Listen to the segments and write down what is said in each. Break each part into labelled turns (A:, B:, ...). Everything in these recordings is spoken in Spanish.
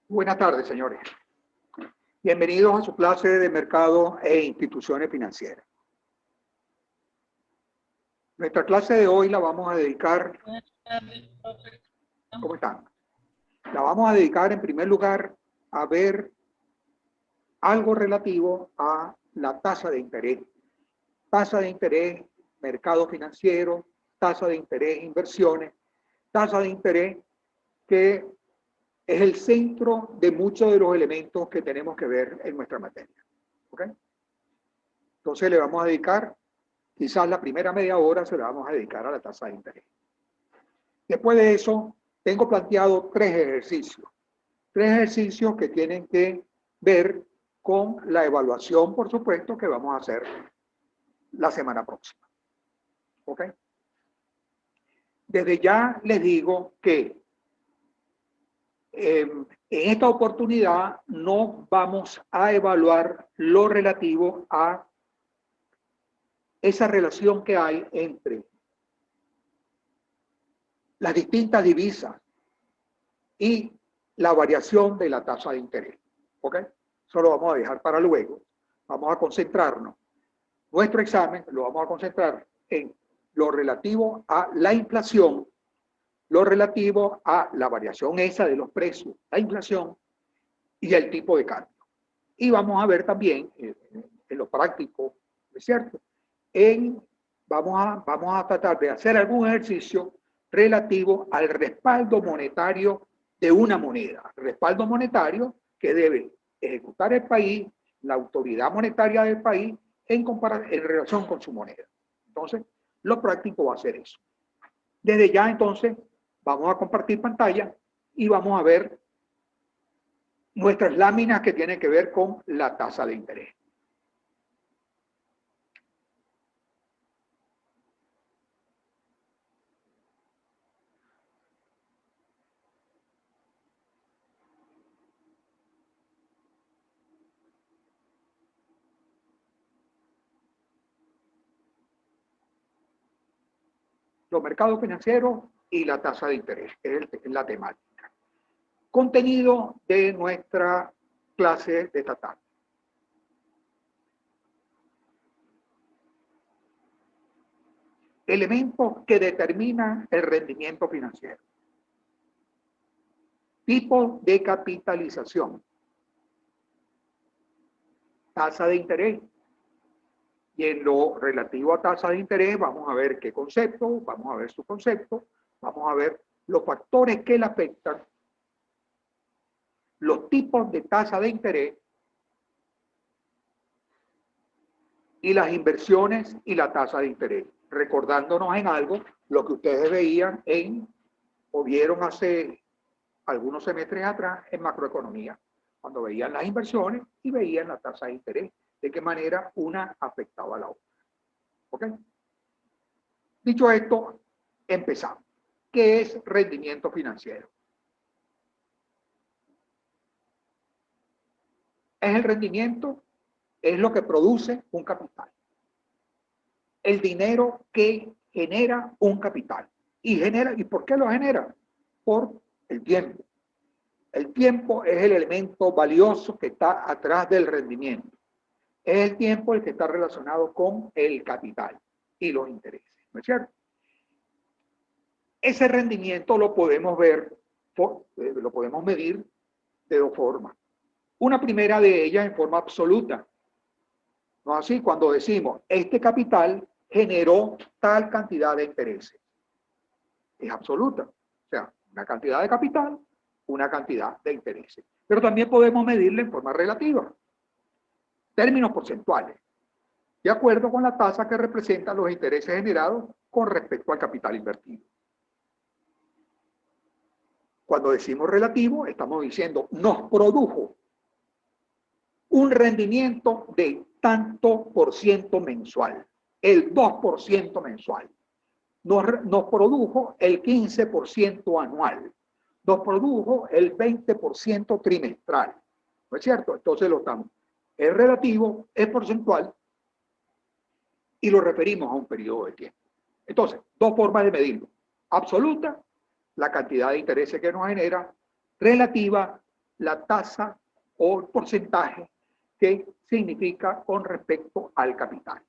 A: Buenas tardes, señores. Bienvenidos a su clase de mercado e instituciones financieras. Nuestra clase de hoy la vamos a dedicar... ¿Cómo están? La vamos a dedicar en primer lugar a ver algo relativo a la tasa de interés. Tasa de interés, mercado financiero, tasa de interés, inversiones, tasa de interés que es el centro de muchos de los elementos que tenemos que ver en nuestra materia. ¿Ok? Entonces le vamos a dedicar, quizás la primera media hora se la vamos a dedicar a la tasa de interés. Después de eso, tengo planteado tres ejercicios que tienen que ver con la evaluación, por supuesto, que vamos a hacer la semana próxima. ¿Ok? Desde ya les digo que en esta oportunidad no vamos a evaluar lo relativo a esa relación que hay entre las distintas divisas y la variación de la tasa de interés. ¿Ok? Eso lo vamos a dejar para luego. Vamos a concentrarnos. Nuestro examen lo vamos a concentrar en lo relativo a la inflación, lo relativo a la variación esa de los precios, la inflación y el tipo de cambio. Y vamos a ver también en lo práctico, ¿es cierto? Vamos a tratar de hacer algún ejercicio relativo al respaldo monetario de una moneda. Respaldo monetario que debe ejecutar el país, la autoridad monetaria del país, en relación con su moneda. Entonces, lo práctico va a ser eso. Desde ya, entonces, vamos a compartir pantalla y vamos a ver nuestras láminas que tienen que ver con la tasa de interés. Los mercados financieros y la tasa de interés, es la temática. Contenido de nuestra clase de esta tarde. Elementos que determinan el rendimiento financiero. Tipo de capitalización. Tasa de interés. Y en lo relativo a tasa de interés, vamos a ver qué concepto, vamos a ver su concepto, vamos a ver los factores que le afectan, los tipos de tasa de interés y las inversiones y la tasa de interés. Recordándonos en algo lo que ustedes veían o vieron hace algunos semestres atrás en macroeconomía, cuando veían las inversiones y veían la tasa de interés, de qué manera una afectaba a la otra. ¿Ok? Dicho esto, empezamos. ¿Qué es rendimiento financiero? Es el rendimiento, es lo que produce un capital. El dinero que genera un capital. ¿Y por qué lo genera? Por el tiempo. El tiempo es el elemento valioso que está atrás del rendimiento. Es el tiempo el que está relacionado con el capital y los intereses, ¿no es cierto? Ese rendimiento lo podemos ver, lo podemos medir de dos formas. Una primera de ellas en forma absoluta. ¿No es así? Cuando decimos, este capital generó tal cantidad de intereses. Es absoluta. O sea, una cantidad de capital, una cantidad de intereses. Pero también podemos medirla en forma relativa. Términos porcentuales. De acuerdo con la tasa que representa los intereses generados con respecto al capital invertido. Cuando decimos relativo, estamos diciendo, nos produjo un rendimiento de tanto por ciento mensual, el 2% mensual. Nos produjo el 15% anual, nos produjo el 20% trimestral. ¿No es cierto? Entonces lo estamos. Es relativo, es porcentual y lo referimos a un periodo de tiempo. Entonces, dos formas de medirlo. Absoluta, la cantidad de intereses que nos genera, relativa, la tasa o el porcentaje que significa con respecto al capital.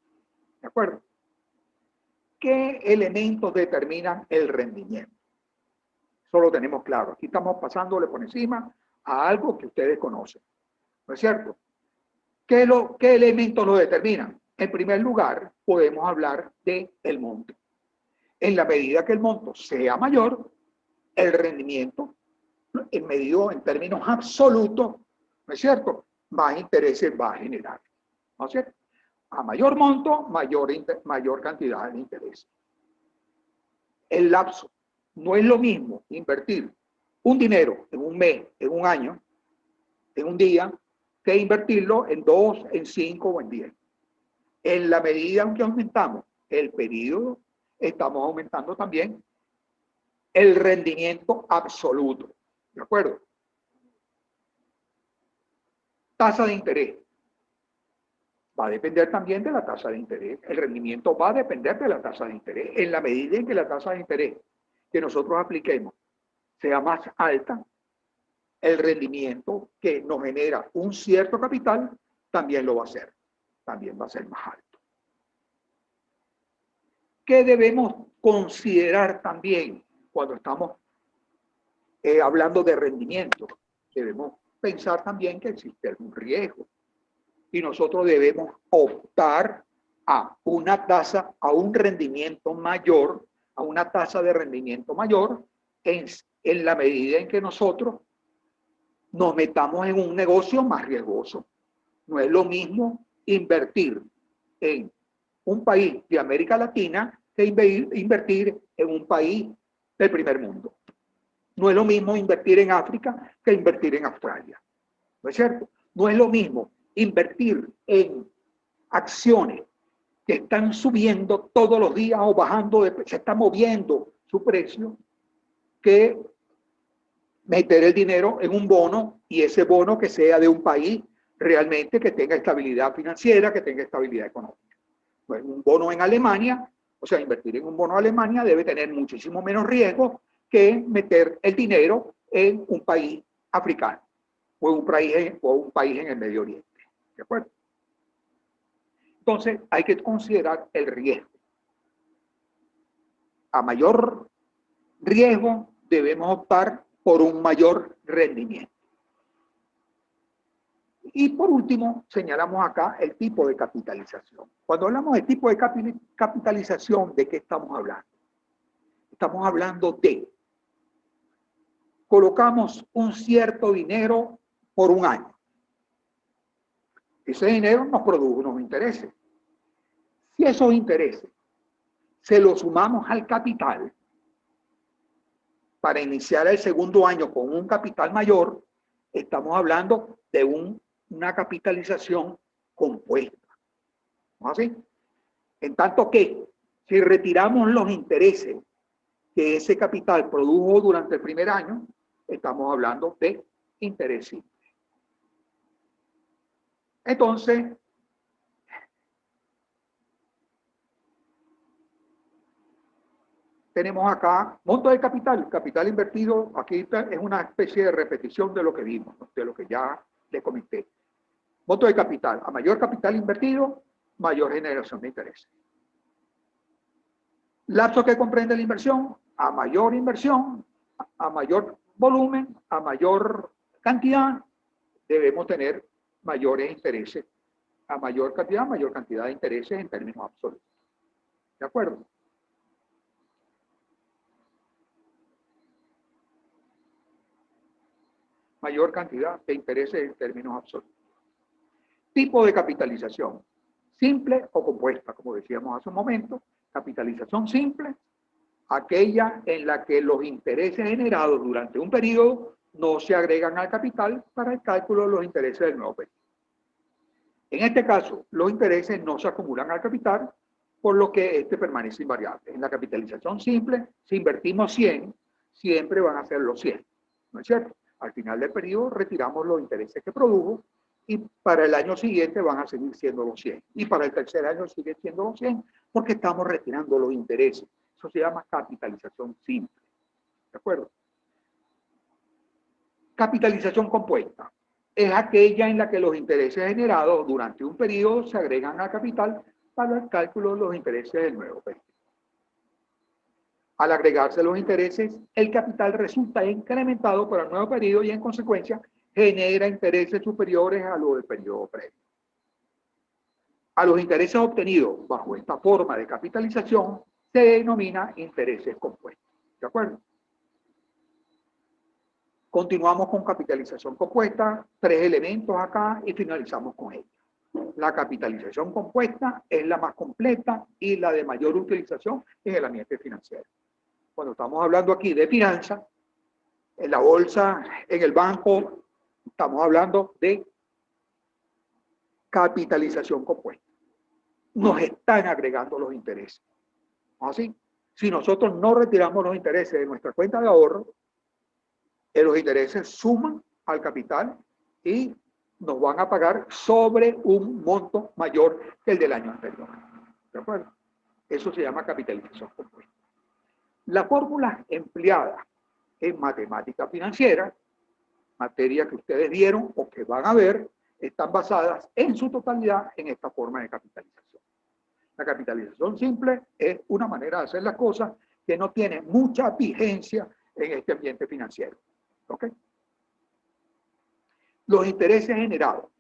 A: ¿De acuerdo? ¿Qué elementos determinan el rendimiento? Eso lo tenemos claro. Aquí estamos pasándole por encima a algo que ustedes conocen. ¿No es cierto? ¿Qué elementos lo determinan? En primer lugar, podemos hablar del monto. En la medida que el monto sea mayor, el rendimiento, medido en términos absolutos, ¿no es cierto?, más intereses va a generar. ¿No es cierto? A mayor monto, mayor cantidad de interés. El lapso. No es lo mismo invertir un dinero en un mes, en un año, en un día, que invertirlo en 2, en 5 o en 10. En la medida en que aumentamos el periodo, estamos aumentando también el rendimiento absoluto. ¿De acuerdo? Tasa de interés. Va a depender también de la tasa de interés. El rendimiento va a depender de la tasa de interés. En la medida en que la tasa de interés que nosotros apliquemos sea más alta, el rendimiento que nos genera un cierto capital también lo va a hacer. También va a ser más alto. ¿Qué debemos considerar también cuando estamos hablando de rendimiento? Debemos pensar también que existe algún riesgo. Y nosotros debemos optar a una tasa, a un rendimiento mayor, a una tasa de rendimiento mayor, en la medida en que nosotros nos metamos en un negocio más riesgoso. No es lo mismo invertir en un país de América Latina que invertir en un país del primer mundo. No es lo mismo invertir en África que invertir en Australia. ¿No es cierto? No es lo mismo invertir en acciones que están subiendo todos los días o bajando, se está moviendo su precio, que meter el dinero en un bono, y ese bono que sea de un país realmente que tenga estabilidad financiera, que tenga estabilidad económica. Pues un bono en Alemania, o sea, invertir en un bono en Alemania debe tener muchísimo menos riesgo que meter el dinero en un país africano o un país en el Medio Oriente. ¿De acuerdo? Entonces, hay que considerar el riesgo. A mayor riesgo, debemos optar por un mayor rendimiento. Y por último, señalamos acá el tipo de capitalización. Cuando hablamos de tipo de capitalización, ¿de qué estamos hablando? Estamos hablando de colocamos un cierto dinero por un año. Ese dinero nos produjo unos intereses. Si esos intereses se los sumamos al capital para iniciar el segundo año con un capital mayor, estamos hablando de una capitalización compuesta. ¿No es así? En tanto que si retiramos los intereses que ese capital produjo durante el primer año, estamos hablando de interés simple. Entonces, tenemos acá monto de capital invertido. Aquí es una especie de repetición de lo que vimos, de lo que ya le comenté. Monto de capital. A mayor capital invertido, mayor generación de interés. Lapso que comprende la inversión. A mayor inversión, a mayor volumen, a mayor cantidad, debemos tener mayores intereses. A mayor cantidad de intereses en términos absolutos. ¿De acuerdo? Mayor cantidad de intereses en términos absolutos. Tipo de capitalización, simple o compuesta, como decíamos hace un momento. Capitalización simple, aquella en la que los intereses generados durante un periodo no se agregan al capital para el cálculo de los intereses del nuevo periodo. En este caso, los intereses no se acumulan al capital, por lo que este permanece invariable. En la capitalización simple, si invertimos 100, siempre van a ser los 100. ¿No es cierto? Al final del periodo retiramos los intereses que produjo y para el año siguiente van a seguir siendo los 100. Y para el tercer año siguen siendo los 100 porque estamos retirando los intereses. Eso se llama capitalización simple. ¿De acuerdo? Capitalización compuesta es aquella en la que los intereses generados durante un periodo se agregan al capital para el cálculo de los intereses del nuevo periodo. Al agregarse los intereses, el capital resulta incrementado para el nuevo periodo y en consecuencia genera intereses superiores a los del periodo previo. A los intereses obtenidos bajo esta forma de capitalización se denomina intereses compuestos. ¿De acuerdo? Continuamos con capitalización compuesta, 3 elementos acá y finalizamos con ella. La capitalización compuesta es la más completa y la de mayor utilización en el ambiente financiero. Cuando estamos hablando aquí de finanzas, en la bolsa, en el banco, estamos hablando de capitalización compuesta. Nos están agregando los intereses. ¿Así? Si nosotros no retiramos los intereses de nuestra cuenta de ahorro, los intereses suman al capital y nos van a pagar sobre un monto mayor que el del año anterior. ¿De acuerdo? Eso se llama capitalización compuesta. La fórmula empleada en matemática financiera, materia que ustedes vieron o que van a ver, están basadas en su totalidad en esta forma de capitalización. La capitalización simple es una manera de hacer las cosas que no tiene mucha vigencia en este ambiente financiero. ¿Ok? Los intereses generados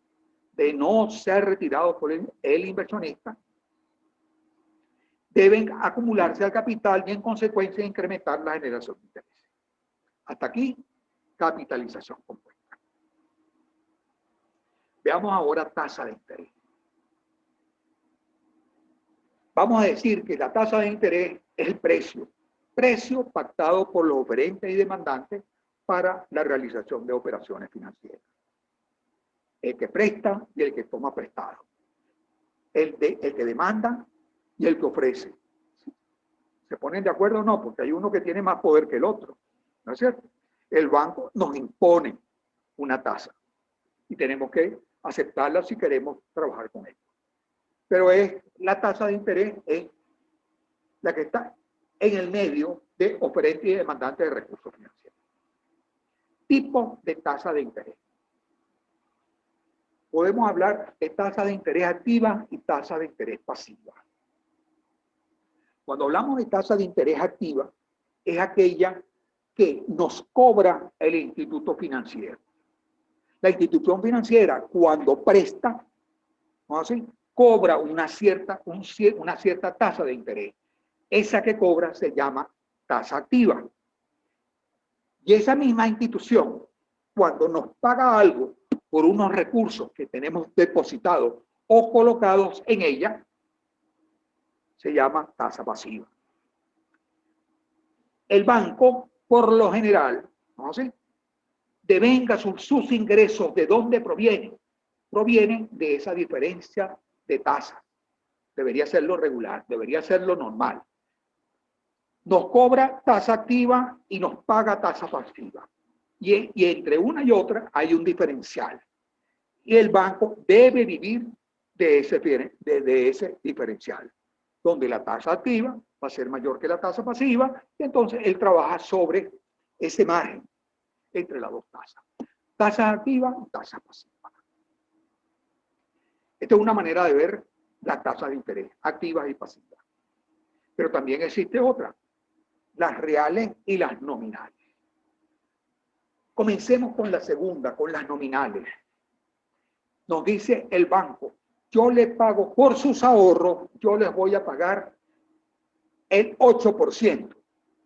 A: de no ser retirados por el inversionista deben acumularse al capital y en consecuencia incrementar la generación de intereses. Hasta aquí, capitalización compuesta. Veamos ahora tasa de interés. Vamos a decir que la tasa de interés es el precio pactado por los oferentes y demandantes para la realización de operaciones financieras. El que presta y el que toma prestado. El que demanda y el que ofrece. ¿Se ponen de acuerdo o no? Porque hay uno que tiene más poder que el otro. ¿No es cierto? El banco nos impone una tasa y tenemos que aceptarla si queremos trabajar con él. Pero la tasa de interés es la que está en el medio de oferente y demandante de recursos financieros. Tipo de tasa de interés. Podemos hablar de tasa de interés activa y tasa de interés pasiva. Cuando hablamos de tasa de interés activa, es aquella que nos cobra el instituto financiero. La institución financiera, cuando presta, ¿no así?, cobra una cierta tasa de interés. Esa que cobra se llama tasa activa. Y esa misma institución, cuando nos paga algo por unos recursos que tenemos depositados o colocados en ella, se llama tasa pasiva. El banco, por lo general, ¿no sé?, devenga sus ingresos, ¿de dónde provienen? Provienen de esa diferencia de tasa. Debería ser lo regular, debería ser lo normal. Nos cobra tasa activa y nos paga tasa pasiva. Y entre una y otra hay un diferencial. Y el banco debe vivir de ese diferencial, donde la tasa activa va a ser mayor que la tasa pasiva, y entonces él trabaja sobre ese margen entre las dos tasas. Tasa activa y tasa pasiva. Esta es una manera de ver las tasas de interés, activas y pasivas. Pero también existe otra, las reales y las nominales. Comencemos con la segunda, con las nominales. Nos dice el banco, yo le pago por sus ahorros, yo les voy a pagar el 8%.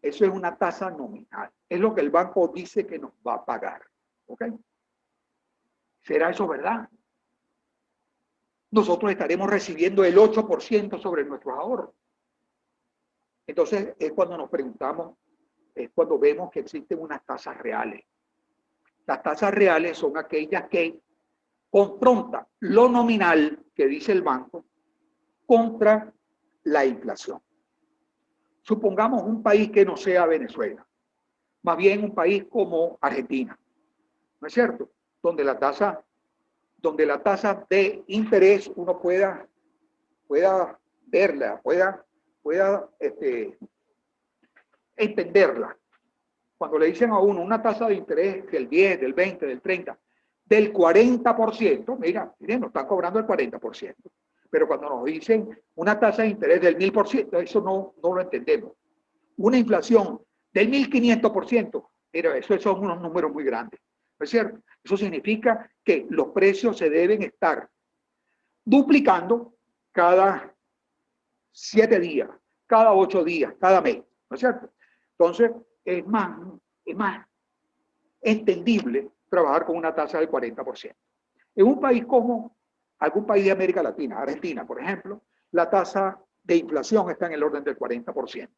A: Eso es una tasa nominal. Es lo que el banco dice que nos va a pagar. ¿Ok? ¿Será eso verdad? Nosotros estaremos recibiendo el 8% sobre nuestros ahorros. Entonces es cuando nos preguntamos, es cuando vemos que existen unas tasas reales. Las tasas reales son aquellas que confrontan lo nominal que dice el banco contra la inflación. Supongamos un país que no sea Venezuela, más bien un país como Argentina, ¿no es cierto? Donde la tasa de interés uno pueda verla, pueda entenderla. Cuando le dicen a uno una tasa de interés del 10, del 20, del 30, del 40%, miren, nos están cobrando el 40%. Pero cuando nos dicen una tasa de interés del 1000%, eso no lo entendemos. Una inflación del 1500%, mira, eso son unos números muy grandes. ¿No es cierto? Eso significa que los precios se deben estar duplicando cada 7 días, cada 8 días, cada mes. ¿No es cierto? Entonces, es más entendible trabajar con una tasa del 40%. En un país como algún país de América Latina, Argentina, por ejemplo, la tasa de inflación está en el orden del 40%.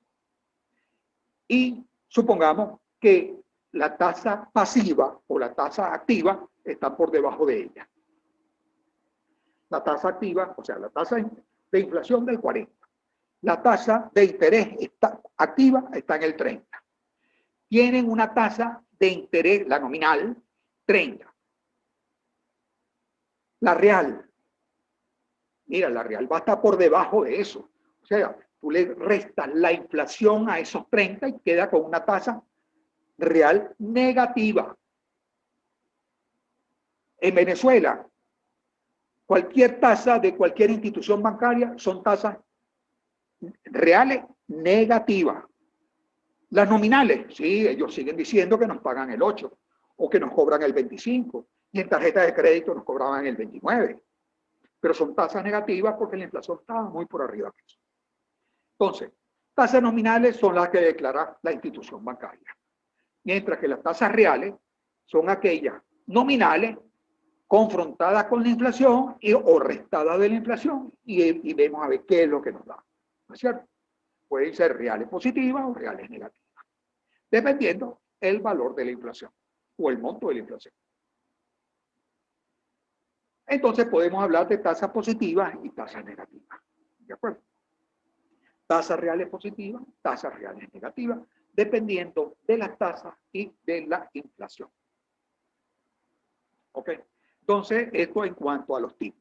A: Y supongamos que la tasa pasiva o la tasa activa está por debajo de ella. La tasa activa, o sea, la tasa de inflación del 40%. La tasa de interés activa está en el 30%. Tienen una tasa de interés, la nominal, 30%. La real, mira, la real va a estar por debajo de eso. O sea, tú le restas la inflación a esos 30 y queda con una tasa real negativa. En Venezuela, cualquier tasa de cualquier institución bancaria son tasas reales negativas. Las nominales, sí, ellos siguen diciendo que nos pagan el 8 o que nos cobran el 25 y en tarjeta de crédito nos cobraban el 29. Pero son tasas negativas porque la inflación está muy por arriba de eso. Entonces, tasas nominales son las que declara la institución bancaria, mientras que las tasas reales son aquellas nominales confrontadas con la inflación o restadas de la inflación y vemos a ver qué es lo que nos da. ¿No es cierto? Pueden ser reales positivas o reales negativas, dependiendo el valor de la inflación o el monto de la inflación. Entonces podemos hablar de tasas positivas y tasas negativas. ¿De acuerdo? Tasas reales positivas, tasas reales negativas, dependiendo de las tasas y de la inflación. ¿Ok? Entonces, esto en cuanto a los tipos.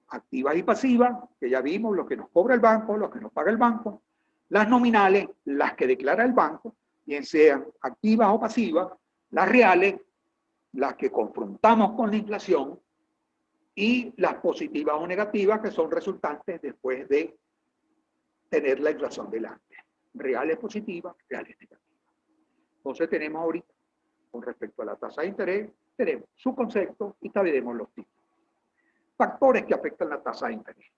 A: Activas y pasivas, que ya vimos, lo que nos cobra el banco, lo que nos paga el banco. Las nominales, las que declara el banco, bien sean activas o pasivas. Las reales, las que confrontamos con la inflación. Y las positivas o negativas, que son resultantes después de tener la inflación delante. Reales positivas, reales negativas. Entonces tenemos ahorita, con respecto a la tasa de interés, tenemos su concepto y veremos los tipos. Factores que afectan la tasa de interés.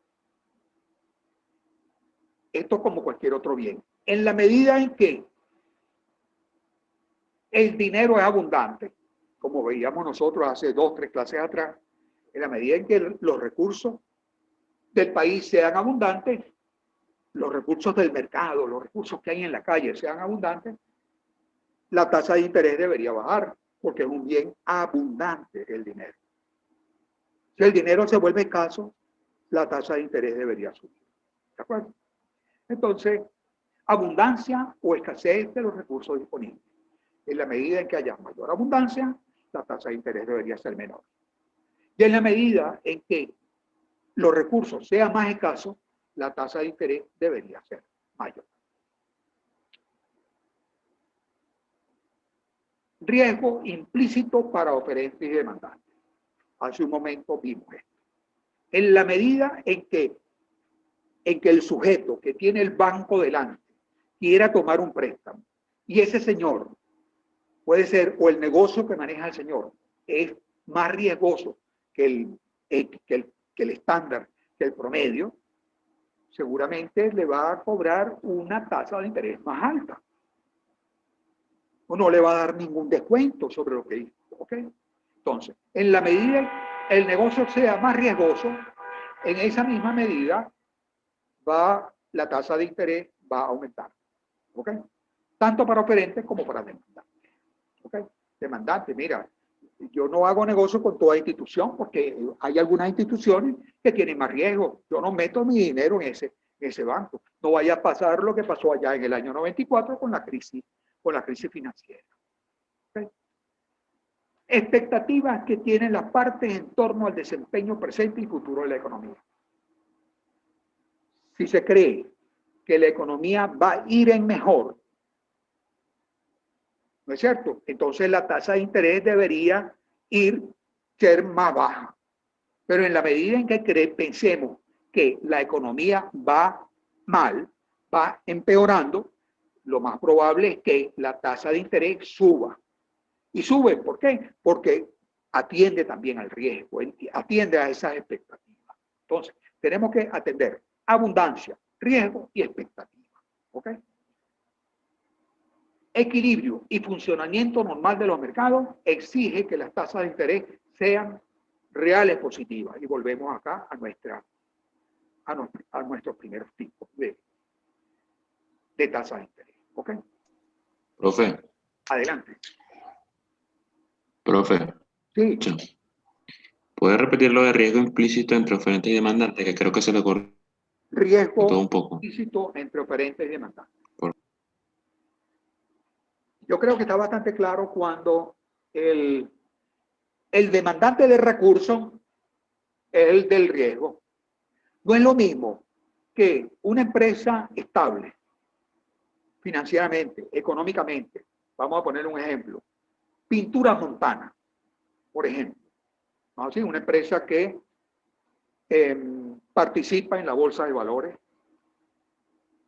A: Esto como cualquier otro bien. En la medida en que el dinero es abundante, como veíamos nosotros hace 2 o 3 clases atrás, en la medida en que los recursos del país sean abundantes, los recursos del mercado, los recursos que hay en la calle sean abundantes, la tasa de interés debería bajar, porque es un bien abundante el dinero. Si el dinero se vuelve escaso, la tasa de interés debería subir. ¿De acuerdo? Entonces, abundancia o escasez de los recursos disponibles. En la medida en que haya mayor abundancia, la tasa de interés debería ser menor. Y en la medida en que los recursos sean más escasos, la tasa de interés debería ser mayor. Riesgo implícito para oferentes y demandantes. Hace un momento vimos esto. En la medida en que el sujeto que tiene el banco delante quiera tomar un préstamo y ese señor puede ser, o el negocio que maneja el señor es más riesgoso que el estándar, que el promedio, seguramente le va a cobrar una tasa de interés más alta. O no le va a dar ningún descuento sobre lo que hizo. ¿Ok? Entonces, en la medida el negocio sea más riesgoso, en esa misma medida la tasa de interés va a aumentar. ¿Ok? Tanto para oferentes como para demandantes. ¿Ok? Demandante, mira, yo no hago negocio con toda institución porque hay algunas instituciones que tienen más riesgo. Yo no meto mi dinero en ese banco. No vaya a pasar lo que pasó allá en el año 94 con la crisis financiera. ¿Okay? Expectativas que tienen las partes en torno al desempeño presente y futuro de la economía. Si se cree que la economía va a ir en mejor, ¿no es cierto? Entonces la tasa de interés debería ser más baja. Pero en la medida en que pensemos que la economía va mal, va empeorando, lo más probable es que la tasa de interés suba. Y sube, ¿por qué? Porque atiende también al riesgo, atiende a esas expectativas. Entonces, tenemos que atender abundancia, riesgo y expectativa. ¿Ok? Equilibrio y funcionamiento normal de los mercados exige que las tasas de interés sean reales positivas. Y volvemos acá a nuestros primeros tipos de tasa de interés. ¿Ok?
B: Profe,
A: Adelante.
B: profe,
A: Sí,
B: ¿puede repetir lo de riesgo implícito entre oferente y demandante? Que creo que se le cortó
A: riesgo
B: un poco.
A: implícito entre oferente y demandante.
B: Por-
A: Yo creo que está bastante claro cuando el demandante de recursos es el del riesgo. No es lo mismo que una empresa estable financieramente, económicamente. Vamos a poner un ejemplo. Pinturas Montana, por ejemplo. ¿No? ¿Sí? Una empresa que participa en la bolsa de valores.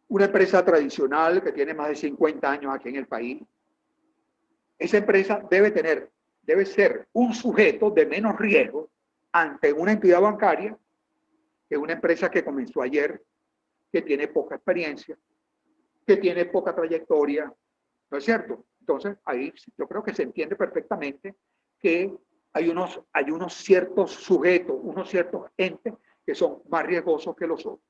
A: Una empresa tradicional que tiene más de 50 años aquí en el país. Esa empresa debe ser un sujeto de menos riesgo ante una entidad bancaria que una empresa que comenzó ayer, que tiene poca experiencia, que tiene poca trayectoria, ¿no es cierto? Entonces, ahí yo creo que se entiende perfectamente que hay unos ciertos sujetos, unos ciertos entes que son más riesgosos que los otros.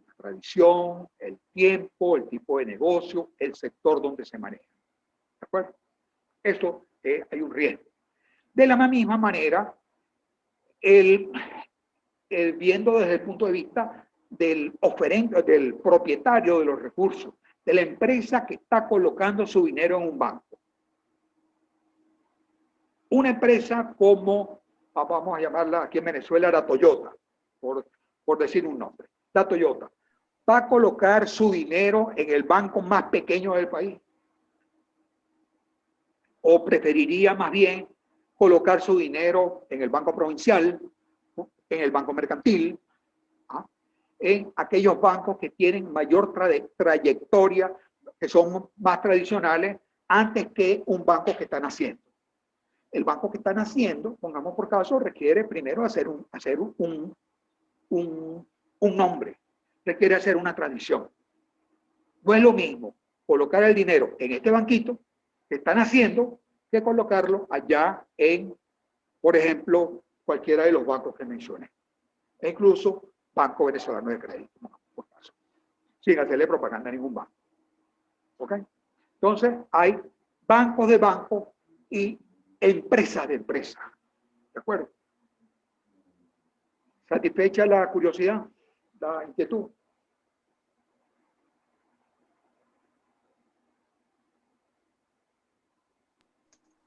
A: La tradición, el tiempo, el tipo de negocio, el sector donde se maneja. ¿De acuerdo? Eso hay un riesgo. De la misma manera, viendo desde el punto de vista del oferente, del propietario de los recursos, de la empresa que está colocando su dinero en un banco. Una empresa como, vamos a llamarla aquí en Venezuela, la Toyota, por decir un nombre. La Toyota va a colocar su dinero en el banco más pequeño del país. O preferiría más bien colocar su dinero en el banco provincial, en el banco mercantil, en aquellos bancos que tienen mayor trayectoria, que son más tradicionales, antes que un banco que están haciendo. El banco que están haciendo, pongamos por caso, requiere primero hacer un nombre, requiere hacer una tradición. No es lo mismo colocar el dinero en este banquito que están haciendo que colocarlo allá en, por ejemplo, cualquiera de los bancos que mencioné. E incluso Banco Venezolano de Crédito, por caso, sin hacerle propaganda a ningún banco. ¿Ok? Entonces, hay bancos de bancos y empresas de empresas. ¿De acuerdo? ¿Satisfecha la curiosidad, la inquietud?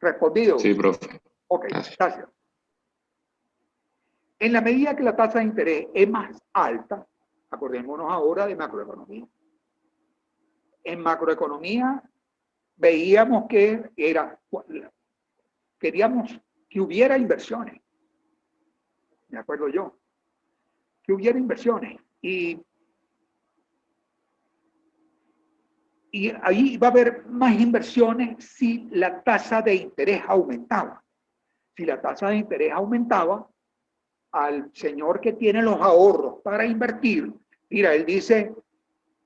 A: ¿Respondido?
B: Sí, profe.
A: Ok,
B: Gracias.
A: gracias. En la medida que la tasa de interés es más alta, acordémonos ahora de macroeconomía. En macroeconomía veíamos que queríamos que hubiera inversiones, me acuerdo yo, que hubiera inversiones y ahí va a haber más inversiones si la tasa de interés aumentaba. Si la tasa de interés aumentaba, al señor que tiene los ahorros para invertir, mira, él dice,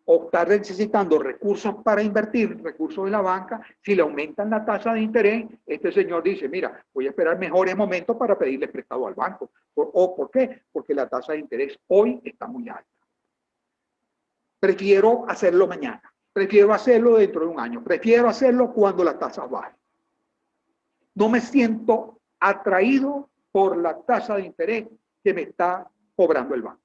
A: o está necesitando recursos para invertir, recursos de la banca, si le aumentan la tasa de interés, este señor dice, mira, voy a esperar mejores momentos para pedirle prestado al banco. ¿Por qué? Porque la tasa de interés hoy está muy alta. Prefiero hacerlo mañana, prefiero hacerlo dentro de un año, prefiero hacerlo cuando la tasa baje. No me siento atraído por la tasa de interés que me está cobrando el banco.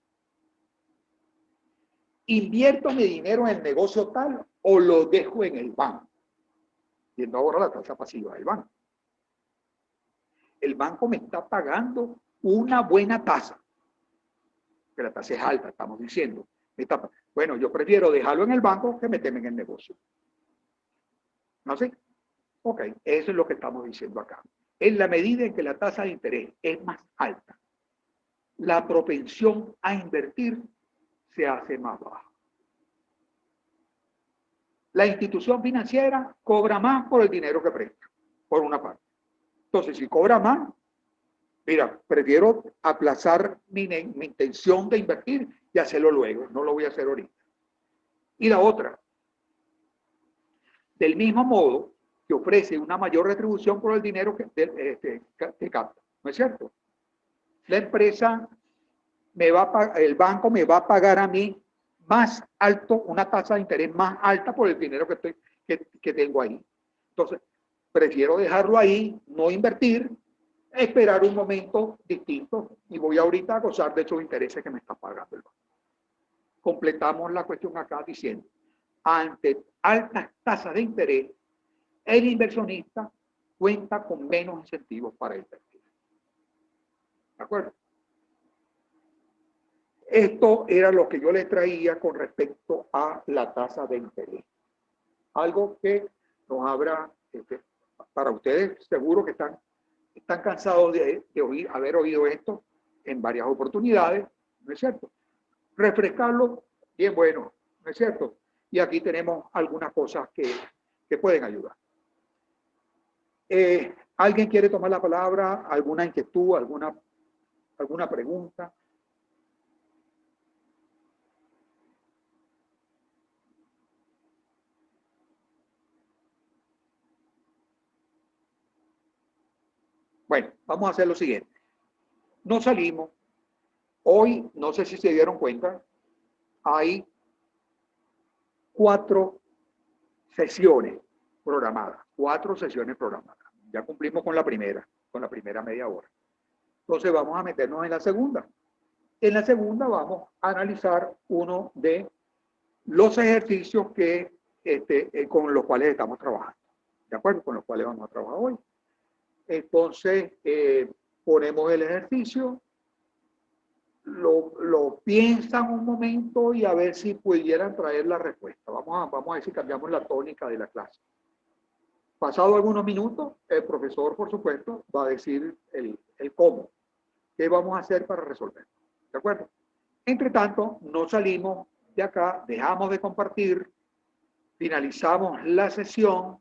A: ¿Invierto mi dinero en el negocio tal o lo dejo en el banco? Viendo ahora la tasa pasiva del banco. El banco me está pagando una buena tasa, que la tasa es alta, estamos diciendo. Bueno, yo prefiero dejarlo en el banco que meterme en el negocio. ¿No sé? Ok, eso es lo que estamos diciendo acá. En la medida en que la tasa de interés es más alta, la propensión a invertir se hace más baja. La institución financiera cobra más por el dinero que presta, por una parte. Entonces, si cobra más, mira, prefiero aplazar mi intención de invertir y hacerlo luego, no lo voy a hacer ahorita. Y la otra, del mismo modo que ofrece una mayor retribución por el dinero que capta, ¿no es cierto? La empresa el banco me va a pagar a mí más alto, una tasa de interés más alta por el dinero que tengo ahí. Entonces, prefiero dejarlo ahí, no invertir, esperar un momento distinto y voy ahorita a gozar de esos intereses que me está pagando el banco. Completamos la cuestión acá diciendo, ante altas tasas de interés, el inversionista cuenta con menos incentivos para invertir. ¿De acuerdo? Esto era lo que yo les traía con respecto a la tasa de interés. Algo que nos habrá, para ustedes seguro que están cansados de haber oído esto en varias oportunidades, ¿no es cierto? Refrescarlo, bien bueno, ¿no es cierto? Y aquí tenemos algunas cosas que pueden ayudar. ¿Alguien quiere tomar la palabra? ¿Alguna inquietud? ¿Alguna pregunta? Bueno, vamos a hacer lo siguiente. Nos salimos. Hoy, no sé si se dieron cuenta, hay 4 sesiones programadas. 4 sesiones programadas. Ya cumplimos con la primera media hora. Entonces vamos a meternos en la segunda. En la segunda vamos a analizar uno de los ejercicios con los cuales estamos trabajando. ¿De acuerdo? Con los cuales vamos a trabajar hoy. Entonces, ponemos el ejercicio, lo piensan un momento y a ver si pudieran traer la respuesta. Vamos a ver si cambiamos la tónica de la clase. Pasado algunos minutos, el profesor, por supuesto, va a decir el cómo. ¿Qué vamos a hacer para resolver? ¿De acuerdo? Entre tanto, no salimos de acá, dejamos de compartir, finalizamos la sesión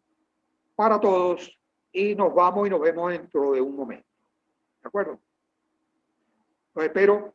A: para todos y nos vamos y nos vemos dentro de un momento. ¿De acuerdo? Pues espero